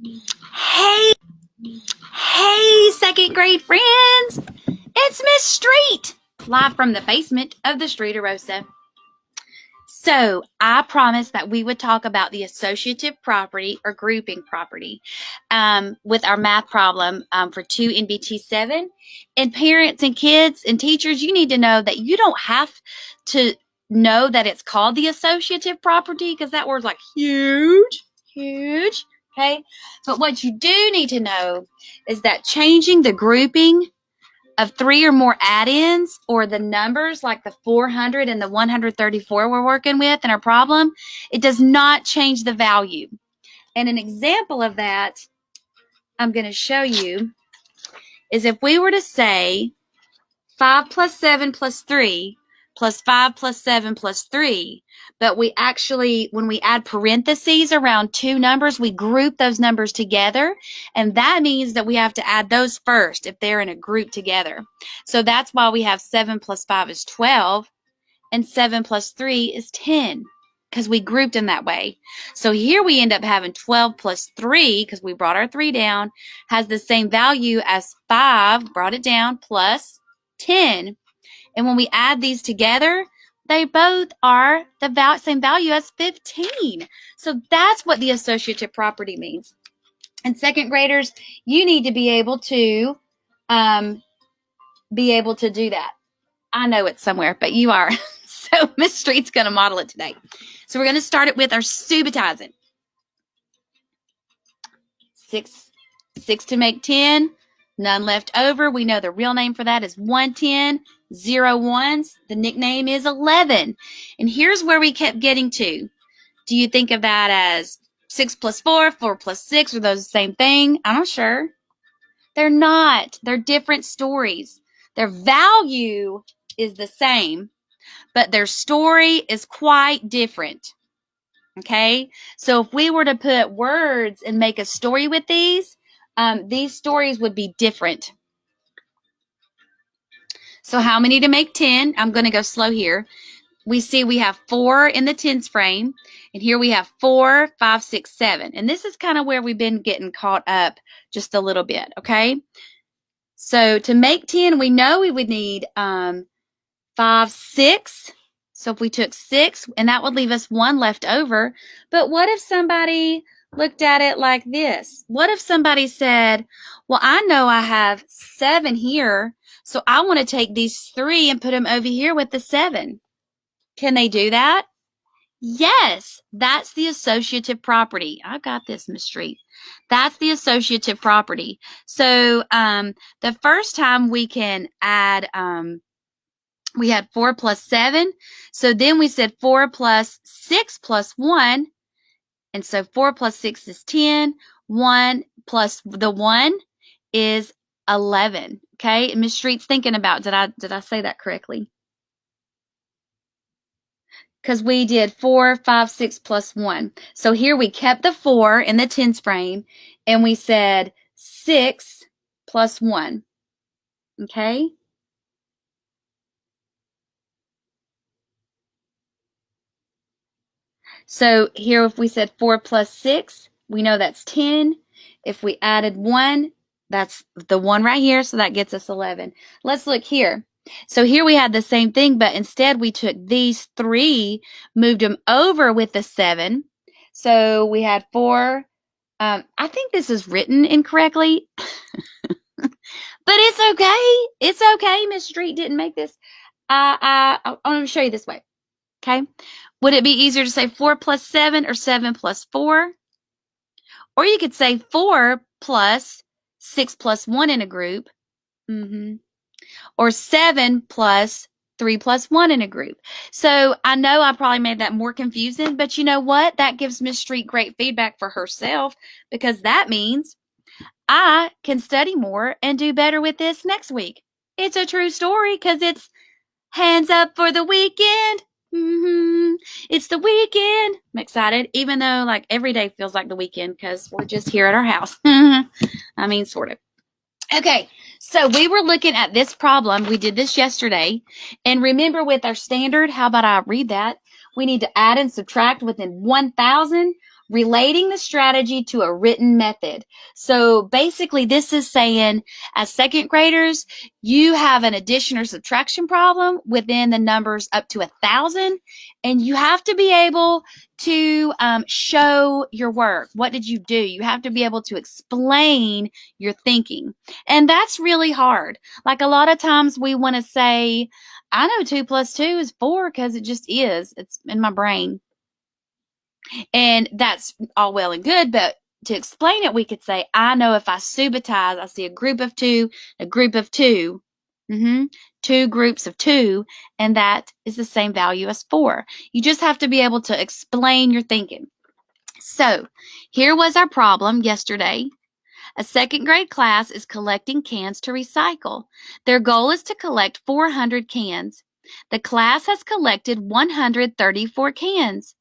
Hey, hey, second grade friends. It's Miss Street, live from the basement of the Streeterosa. So I promised that we would talk about the associative property or grouping property with our math problem for 2.NBT.7. And parents and kids and teachers, you need to know that you don't have to know that it's called the associative property because that word's like huge. Okay. But what you do need to know is that changing the grouping of 3 or more add-ins or the numbers like the 400 and the 134 we're working with in our problem, it does not change the value. And an example of that I'm going to show you is if we were to say 5 plus 7 plus 3 plus 5 plus 7 plus 3, but we actually, when we add parentheses around two numbers, we group those numbers together, and that means that we have to add those first if they're in a group together. So that's why we have 7 plus 5 is 12, and 7 plus 3 is 10, because we grouped them that way. So here we end up having 12 plus 3, because we brought our 3 down, has the same value as 5, brought it down, plus 10. And when we add these together, they both are the same value as 15. So that's what the associative property means. And second graders, you need to be able to do that. I know it's somewhere, but you are. So Miss Street's going to model it today. So we're going to start it with our subitizing. 6 to make 10. None left over. We know the real name for that is 110. 0 ones. The nickname is 11. And here's where we kept getting to. Do you think of that as 6 plus 4, 4 plus 6? Are those the same thing? I'm not sure. They're not. They're different stories. Their value is the same, but their story is quite different. Okay? So if we were to put words and make a story with these stories would be different. So how many to make 10? I'm going to go slow here. We see we have 4 in the tens frame, and here we have 4, 5, 6, 7. And this is kind of where we've been getting caught up just a little bit, okay? So to make 10, we know we would need 5, 6. So if we took 6, and that would leave us 1 left over. But what if somebody looked at it like this? What if somebody said, well, I know I have 7 here, so I want to take these 3 and put them over here with the 7. Can they do that? Yes, that's the associative property. I got this, Miss Street. That's the associative property. So the first time we can add, we had 4 plus 7. So then we said 4 plus 6 plus 1. And so 4 plus 6 is 10. 1 plus the 1 is 11. Okay, Miss Street's thinking about, did I say that correctly? Because we did 4, 5, 6 plus 1. So here we kept the 4 in the tens frame, and we said 6 plus 1. Okay? So here if we said 4 plus 6, we know that's 10. If we added 1, that's the 1 right here, so that gets us 11. Let's look here. So here we had the same thing, but instead we took these 3, moved them over with the 7. So we had 4. I think this is written incorrectly, but it's okay. It's okay. Miss Street didn't make this. I want to show you this way. Okay. Would it be easier to say 4 plus 7 or 7 plus 4? Or you could say 4 plus 6 plus 1 in a group. Or 7 plus 3 plus 1 in a group. So I know I probably made that more confusing, but you know what? That gives Miss Street great feedback for herself, because that means I can study more and do better with this next week. It's a true story, because it's hands up for the weekend. It's the weekend. I'm excited, even though like every day feels like the weekend because we're just here at our house. I mean, sort of. Okay, so we were looking at this problem. We did this yesterday. And remember with our standard, how about I read that? We need to add and subtract within 1,000. relating the strategy to a written method. So basically this is saying, as second graders, you have an addition or subtraction problem within the numbers up to 1,000, and you have to be able to show your work. What did you do? You have to be able to explain your thinking. And that's really hard. Like a lot of times we want to say, I know 2 plus 2 is 4 because it just is. It's in my brain. And that's all well and good, but to explain it, we could say, I know if I subitize, I see a group of 2, a group of 2, 2 groups of 2, and that is the same value as 4. You just have to be able to explain your thinking. So here was our problem yesterday. A second grade class is collecting cans to recycle. Their goal is to collect 400 cans. The class has collected 134 cans.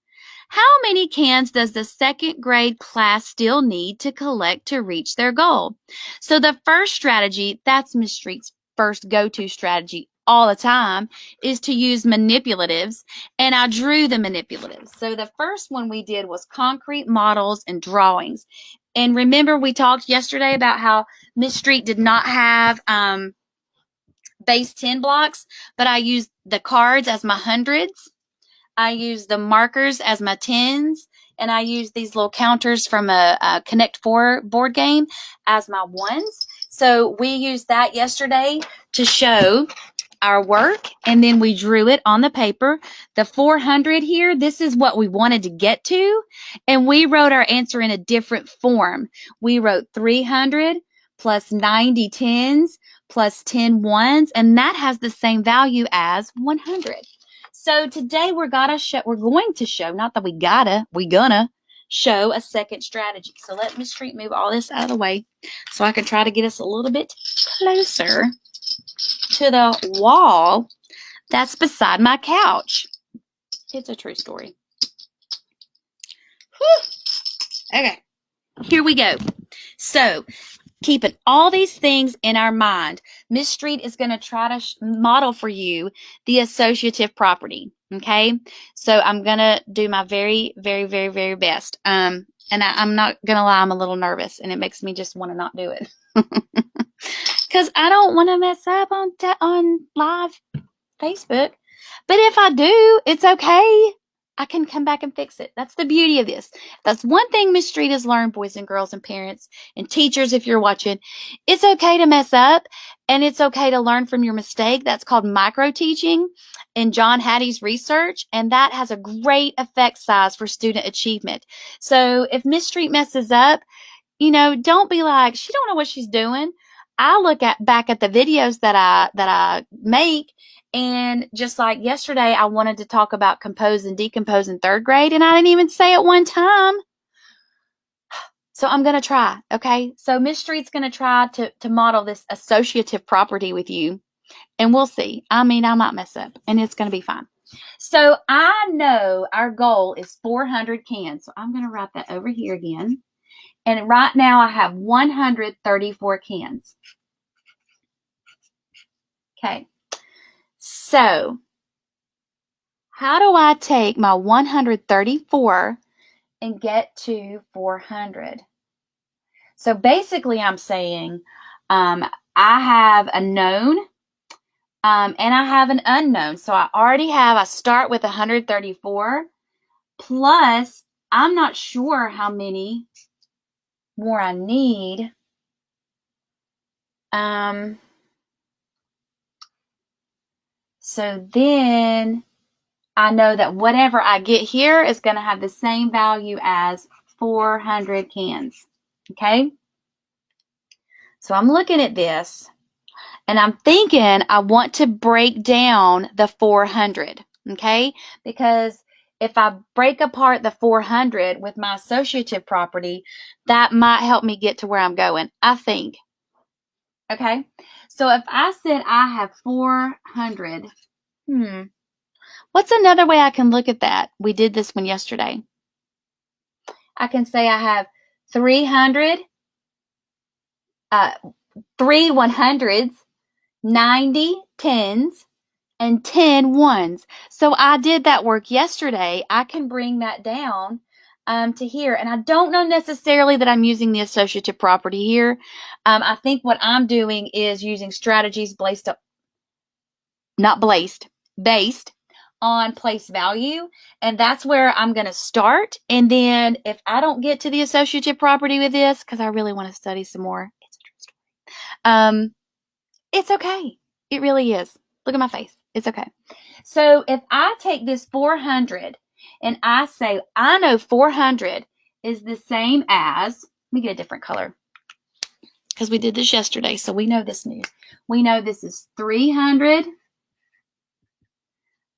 How many cans does the second grade class still need to collect to reach their goal? So the first strategy, that's Ms. Street's first go-to strategy all the time, is to use manipulatives, and I drew the manipulatives. So the first one we did was concrete models and drawings. And remember, we talked yesterday about how Ms. Street did not have base 10 blocks, but I used the cards as my hundreds. I use the markers as my 10s, and I use these little counters from a Connect 4 board game as my 1s. So we used that yesterday to show our work, and then we drew it on the paper. The 400 here, this is what we wanted to get to, and we wrote our answer in a different form. We wrote 300 plus 90 10s plus 10 1s, and that has the same value as 100. So today we're going to show, not that we're gonna show a second strategy. So let Ms. Street move all this out of the way so I can try to get us a little bit closer to the wall that's beside my couch. It's a true story. Whew. Okay, here we go. So keeping all these things in our mind, Miss Street is going to try to model for you the associative property. Okay, so I'm going to do my very, very, very, very best. And I'm not going to lie, I'm a little nervous, and it makes me just want to not do it. Because I don't want to mess up on live Facebook. But if I do, it's okay. I can come back and fix it. That's the beauty of this. That's one thing Miss Street has learned, boys and girls and parents and teachers, if you're watching. It's okay to mess up, and it's okay to learn from your mistake. That's called micro-teaching in John Hattie's research, and that has a great effect size for student achievement. So if Miss Street messes up, don't be like, she don't know what she's doing. I look back at the videos that I make, and just like yesterday, I wanted to talk about compose and decompose in third grade, and I didn't even say it one time. So I'm going to try, okay? So Miss Street's going to try to model this associative property with you, and we'll see. I might mess up, and it's going to be fine. So I know our goal is 400 cans, so I'm going to write that over here again. And right now I have 134 cans. Okay. So how do I take my 134 and get to 400? So basically I'm saying I have a known and I have an unknown. So I start with 134 plus I'm not sure how many more I need. So then I know that whatever I get here is going to have the same value as 400 cans. Okay? So I'm looking at this, and I'm thinking I want to break down the 400. Okay? Because if I break apart the 400 with my associative property, that might help me get to where I'm going, I think. Okay? So if I said I have 400, what's another way I can look at that? We did this one yesterday. I can say I have 300, 3 100s, 90 10s, and 10 1s. So I did that work yesterday. I can bring that down to here. And I don't know necessarily that I'm using the associative property here. I think what I'm doing is using strategies based on place value. And that's where I'm going to start. And then if I don't get to the associative property with this, because I really want to study some more, it's a true story. It's okay. It really is. Look at my face. It's okay. So if I take this 400 and I say, I know 400 is the same as, let me get a different color because we did this yesterday. So we know this news. We know this is 300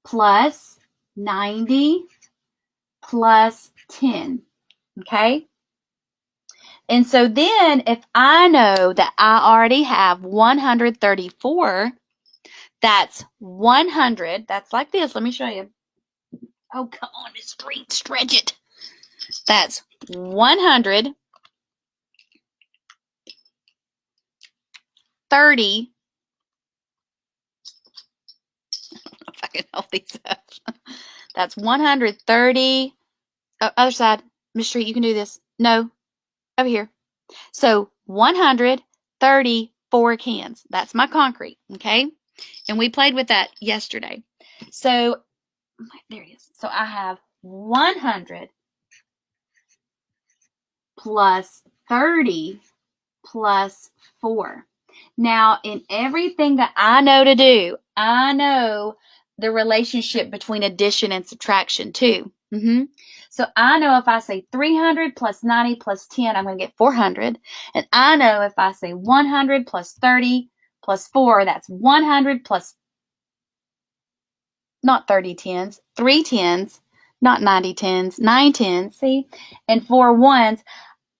plus 90 plus 10. Okay. And so then if I know that I already have 134, that's 100. That's like this. Let me show you. Oh, come on, Miss Street. Stretch it. That's 134 30. If I can hold these up. That's 130. Oh, other side. Miss Street, you can do this. No, over here. So 134 cans. That's my concrete. Okay. And we played with that yesterday. So there it is. So I have 100 plus 30 plus 4. Now, in everything that I know to do, I know the relationship between addition and subtraction too. So I know if I say 300 plus 90 plus 10, I'm going to get 400. And I know if I say 100 plus 30 plus 4, that's 100 plus, not 30 tens, 3 tens, not 90 tens, 9 tens, see? And 4 ones.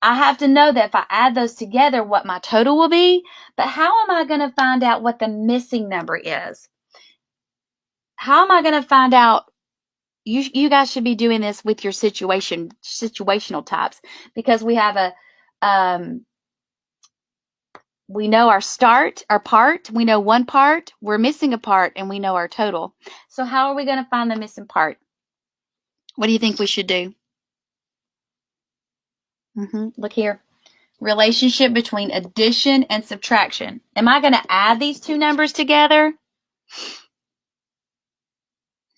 I have to know that if I add those together, what my total will be. But how am I going to find out what the missing number is? How am I going to find out? You guys should be doing this with your situational types, because we have we know our part, we know one part, we're missing a part, and we know our total. So how are we going to find the missing part? What do you think we should do? Look here. Relationship between addition and subtraction. Am I going to add these two numbers together?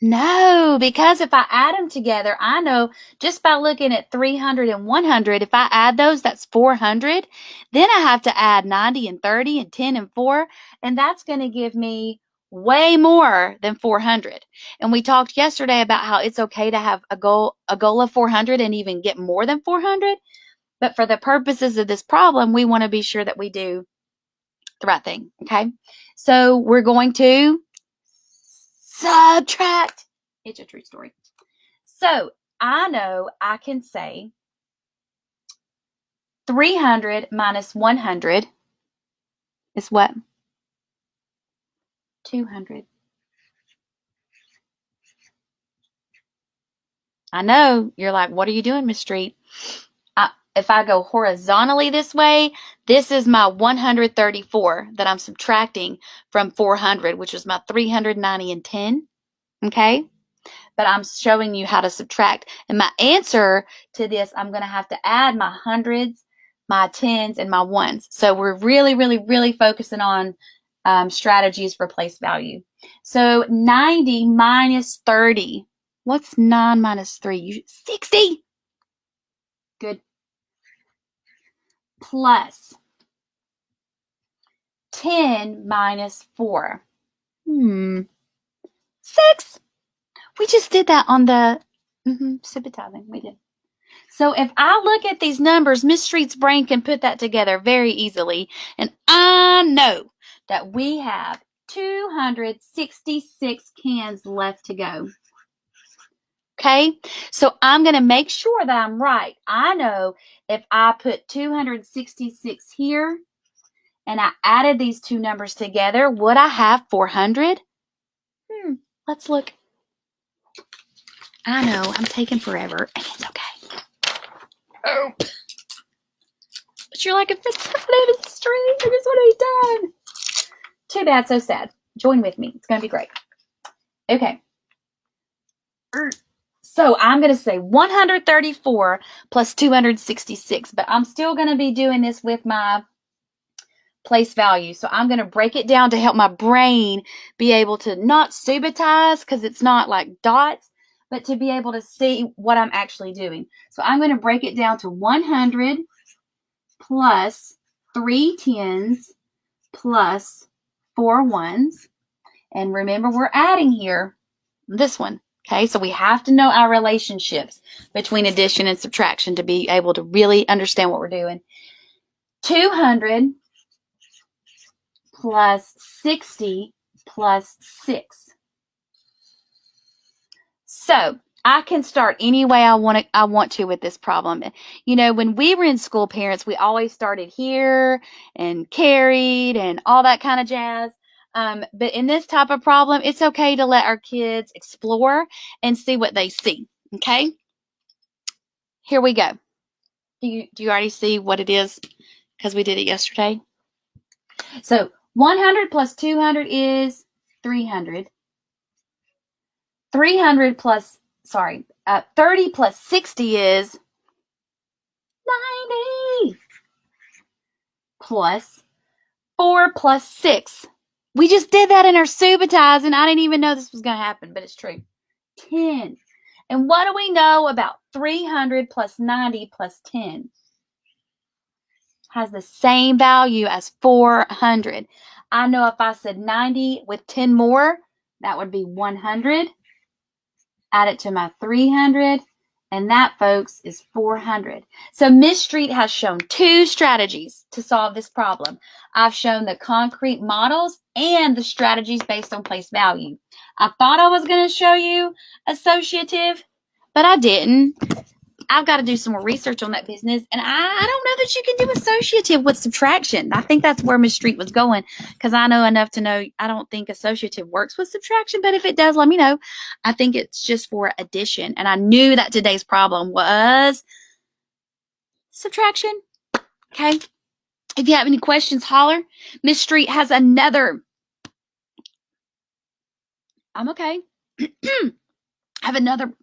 No, because if I add them together, I know just by looking at 300 and 100, if I add those, that's 400. Then I have to add 90 and 30 and 10 and 4, and that's going to give me way more than 400. And we talked yesterday about how it's okay to have a goal of 400 and even get more than 400. But for the purposes of this problem, we want to be sure that we do the right thing, okay? So we're going to subtract. It's a true story. So I know I can say 300 minus 100 is what? 200. I know you're like, what are you doing, Miss Street? If I go horizontally this way, this is my 134 that I'm subtracting from 400, which is my 390 and 10. Okay? But I'm showing you how to subtract. And my answer to this, I'm going to have to add my hundreds, my tens, and my ones. So we're really, really, really focusing on strategies for place value. So 90 minus 30. What's 9 minus 3? 60. Good. Plus 10 minus 4. 6. We just did that on the subtracting. We did. So if I look at these numbers, Miss Street's brain can put that together very easily. And I know that we have 266 cans left to go. Okay, so I'm going to make sure that I'm right. I know if I put 266 here and I added these two numbers together, would I have 400? Let's look. I know I'm taking forever, and it's okay. Oh. But you're like, if it's happening, it's straight. I just want to be done. Too bad, so sad. Join with me. It's going to be great. Okay. So I'm going to say 134 plus 266, but I'm still going to be doing this with my place value. So I'm going to break it down to help my brain be able to not subitize, because it's not like dots, but to be able to see what I'm actually doing. So I'm going to break it down to 100 plus 3 10s plus 4 1s. And remember, we're adding here this one. Okay, so we have to know our relationships between addition and subtraction to be able to really understand what we're doing. 200 plus 60 plus 6. So I can start any way I want to with this problem. You know, when we were in school, parents, we always started here and carried and all that kind of jazz. But in this type of problem, it's okay to let our kids explore and see what they see. Okay, here we go. Do you already see what it is? Because we did it yesterday. So 100 plus 200 is 300. 30 plus 60 is 90. Plus 4 plus 6. We just did that in our subitize, and I didn't even know this was going to happen, but it's true. 10. And what do we know about 300 plus 90 plus 10? Has the same value as 400. I know if I said 90 with 10 more, that would be 100. Add it to my 300, and that, folks, is 400. So Miss Street has shown 2 strategies to solve this problem. I've shown the concrete models and the strategies based on place value. I thought I was going to show you associative, but I didn't. I've got to do some more research on that business, and I don't know that you can do associative with subtraction. I think that's where Miss Street was going, because I know enough to know I don't think associative works with subtraction, but if it does, let me know. I think it's just for addition, and I knew that today's problem was subtraction. Okay, if you have any questions, holler. Miss Street has another. I'm okay. I have another.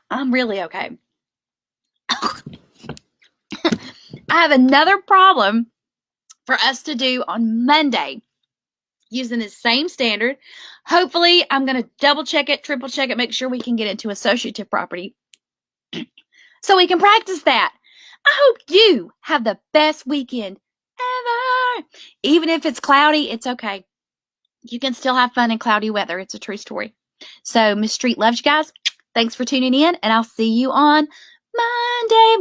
I'm really okay. I have another problem for us to do on Monday using the same standard. Hopefully, I'm going to double check it, triple check it, make sure we can get into associative property so we can practice that. I hope you have the best weekend ever. Even if it's cloudy, it's okay. You can still have fun in cloudy weather. It's a true story. So Miss Street loves you guys. Thanks for tuning in, and I'll see you on Monday.